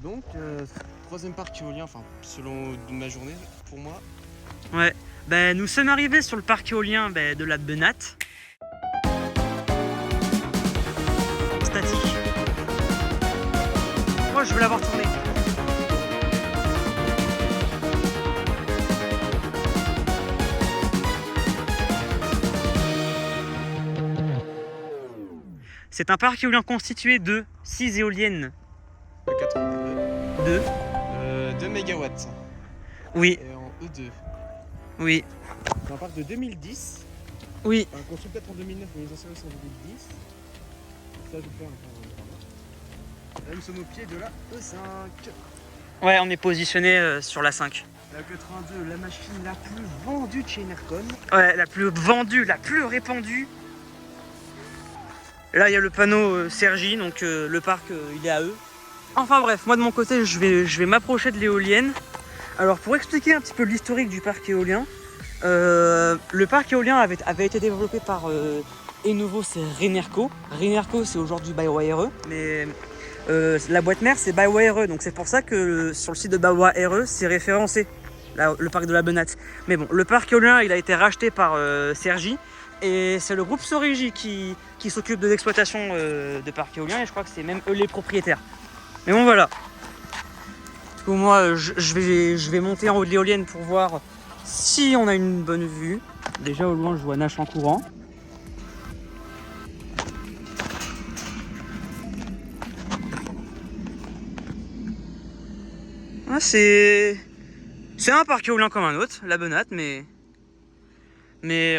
Donc, troisième parc éolien, enfin, selon ma journée, pour moi. Ouais, ben, nous sommes arrivés sur le parc éolien de la Benatte. Statique. Moi, je veux l'avoir tourné. C'est un parc éolien constitué de 6 éoliennes. Le 82. 2 mégawatts. Oui, Et en E2. oui, C'est un parc de 2010. oui. Enfin, construit peut-être en 2009, mais les anciens sont en 2010. Ça, je vais faire un. Là, nous sommes au pied de la E5. Ouais, on est positionné sur la 5. La 82, la machine la plus vendue de chez Enercon. Ouais, la plus vendue, la plus répandue. Là, il y a le panneau Sergi, donc le parc, il est à eux. Enfin bref, moi de mon côté, je vais m'approcher de l'éolienne. Alors, pour expliquer un petit peu l'historique du parc éolien, le parc éolien avait été développé par Enovo, c'est Renerco. Renerco, c'est aujourd'hui BayWa r.e. Mais la boîte mère, c'est BayWa r.e. Donc c'est pour ça que sur le site de BayWa r.e, c'est référencé, le parc de la Benatte. Mais bon, le parc éolien, il a été racheté par Sergi. Et c'est le groupe Sorigi qui s'occupe de l'exploitation de parcs éoliens. Et je crois que c'est même eux les propriétaires. Mais bon, voilà. Du coup, moi, je vais monter en haut de l'éolienne pour voir si on a une bonne vue. Déjà, au loin, je vois Nash en courant. Ah, c'est un parc éolien comme un autre, la Benatte, mais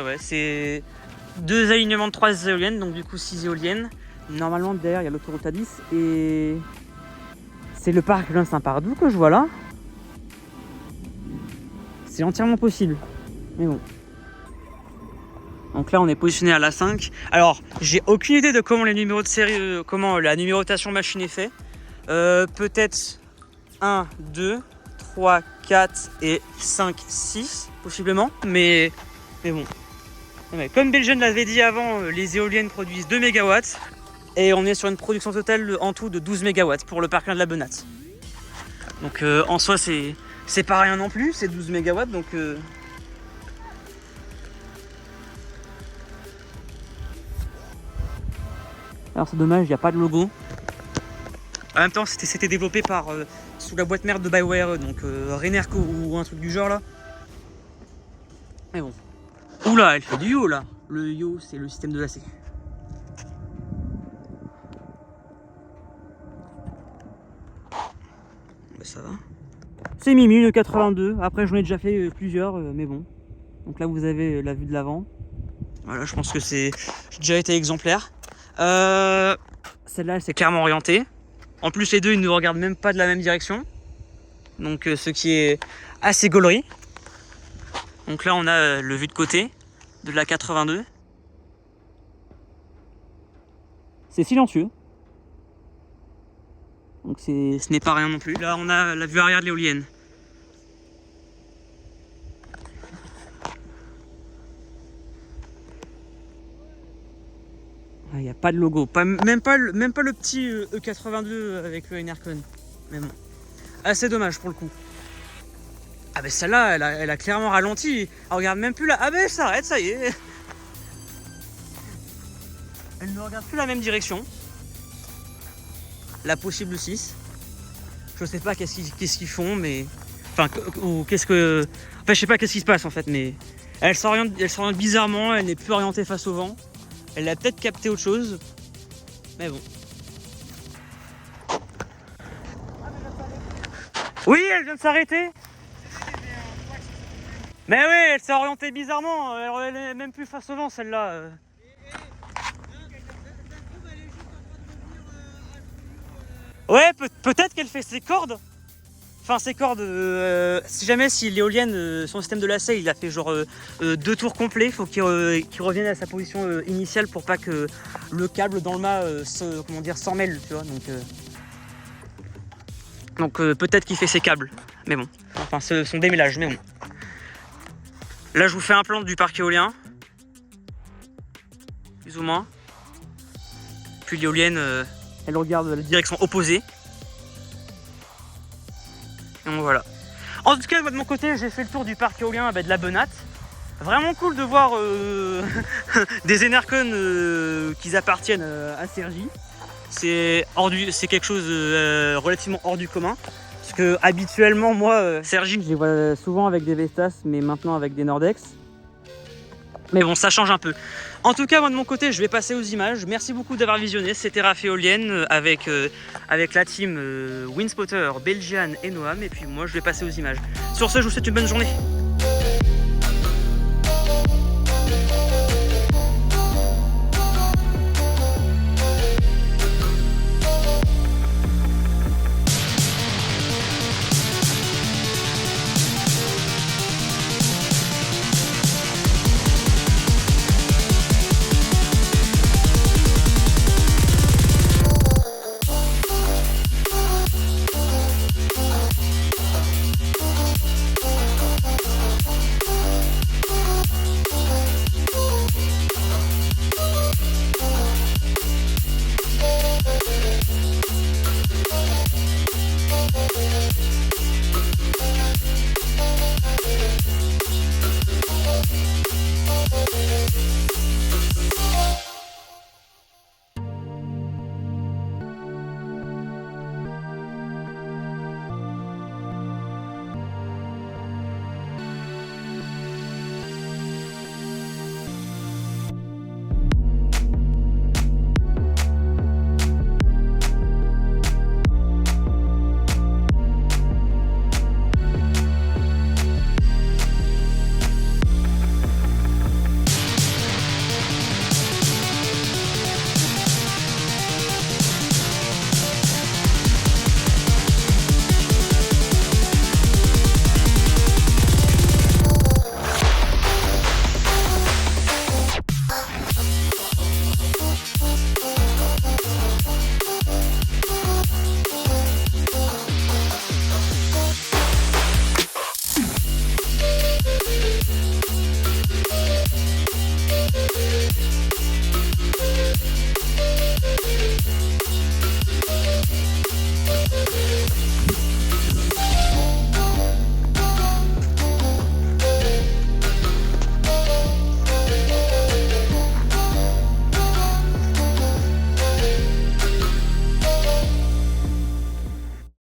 ouais, c'est 2 alignements de 3 éoliennes, donc du coup 6 éoliennes. Normalement, derrière, il y a l'autoroute A10 et c'est le parc éolien Saint-Pardoux que je vois là. C'est entièrement possible, mais bon. Donc là, on est positionné à la 5. Alors, j'ai aucune idée de comment les numéros de série, comment la numérotation machine est fait. Peut-être 1, 2, 3, 4 et 5, 6, possiblement. Mais bon. Ouais, comme Belgian l'avait dit avant, les éoliennes produisent 2 MW. Et on est sur une production totale en tout de 12 MW pour le parc de la Benatte. Donc en soi, c'est pas rien non plus, c'est 12 MW. Donc alors c'est dommage, il n'y a pas de logo. En même temps, c'était développé par sous la boîte mère de BayWa r.e, donc Renerco ou un truc du genre là. Mais bon. Oula, elle fait du yo là. Le yo, c'est le système de la sécu. Bah, ça va. C'est Mimi le 82. Après, j'en ai déjà fait plusieurs, mais bon. Donc là, vous avez la vue de l'avant. Voilà, je pense que j'ai déjà été exemplaire. Celle-là, elle s'est clairement orientée. En plus, les deux, ils ne regardent même pas de la même direction. Donc, ce qui est assez gaulerie. Donc là, on a le vue de côté de la 82. C'est silencieux. Donc ce n'est pas rien non plus. Là, on a la vue arrière de l'éolienne. Il n'y a pas de logo. Même pas le petit E82 avec le Enercon. Mais bon. Assez dommage pour le coup. Ah ben celle-là, elle a clairement ralenti. Elle regarde même plus là. Ah ben elle s'arrête, ça y est. Elle ne regarde plus la même direction. La possible 6. Je sais pas qu'est-ce qu'ils font, mais... Enfin, ou qu'est-ce que... Enfin, je sais pas qu'est-ce qui se passe en fait, mais... Elle s'oriente bizarrement, elle n'est plus orientée face au vent. Elle a peut-être capté autre chose. Mais bon. Oui, elle vient de s'arrêter. Mais oui, elle s'est orientée bizarrement. Elle est même plus face au vent, celle-là. Ouais, peut-être qu'elle fait ses cordes. Enfin, ses cordes, si l'éolienne, son système de lacet, il a fait genre 2 tours complets, il faut qu'il revienne à sa position initiale pour pas que le câble dans le mât s'en mêle, tu vois. Donc peut-être qu'il fait ses câbles, mais bon. Enfin, son démêlage, mais bon. Là, je vous fais un plan du parc éolien, plus ou moins. Puis l'éolienne, elle regarde la direction opposée. Donc voilà. En tout cas, moi de mon côté, j'ai fait le tour du parc éolien de la Benatte. Vraiment cool de voir des Enercon qui appartiennent à Cergy. C'est quelque chose de relativement hors du commun. Parce que habituellement, moi, Cergy, je les vois souvent avec des Vestas, mais maintenant avec des Nordex. Mais bon, ça change un peu. En tout cas, moi de mon côté, je vais passer aux images. Merci beaucoup d'avoir visionné. C'était Raph Éolienne avec la team Windspotter, Belgian et Noam. Et puis moi, je vais passer aux images. Sur ce, je vous souhaite une bonne journée.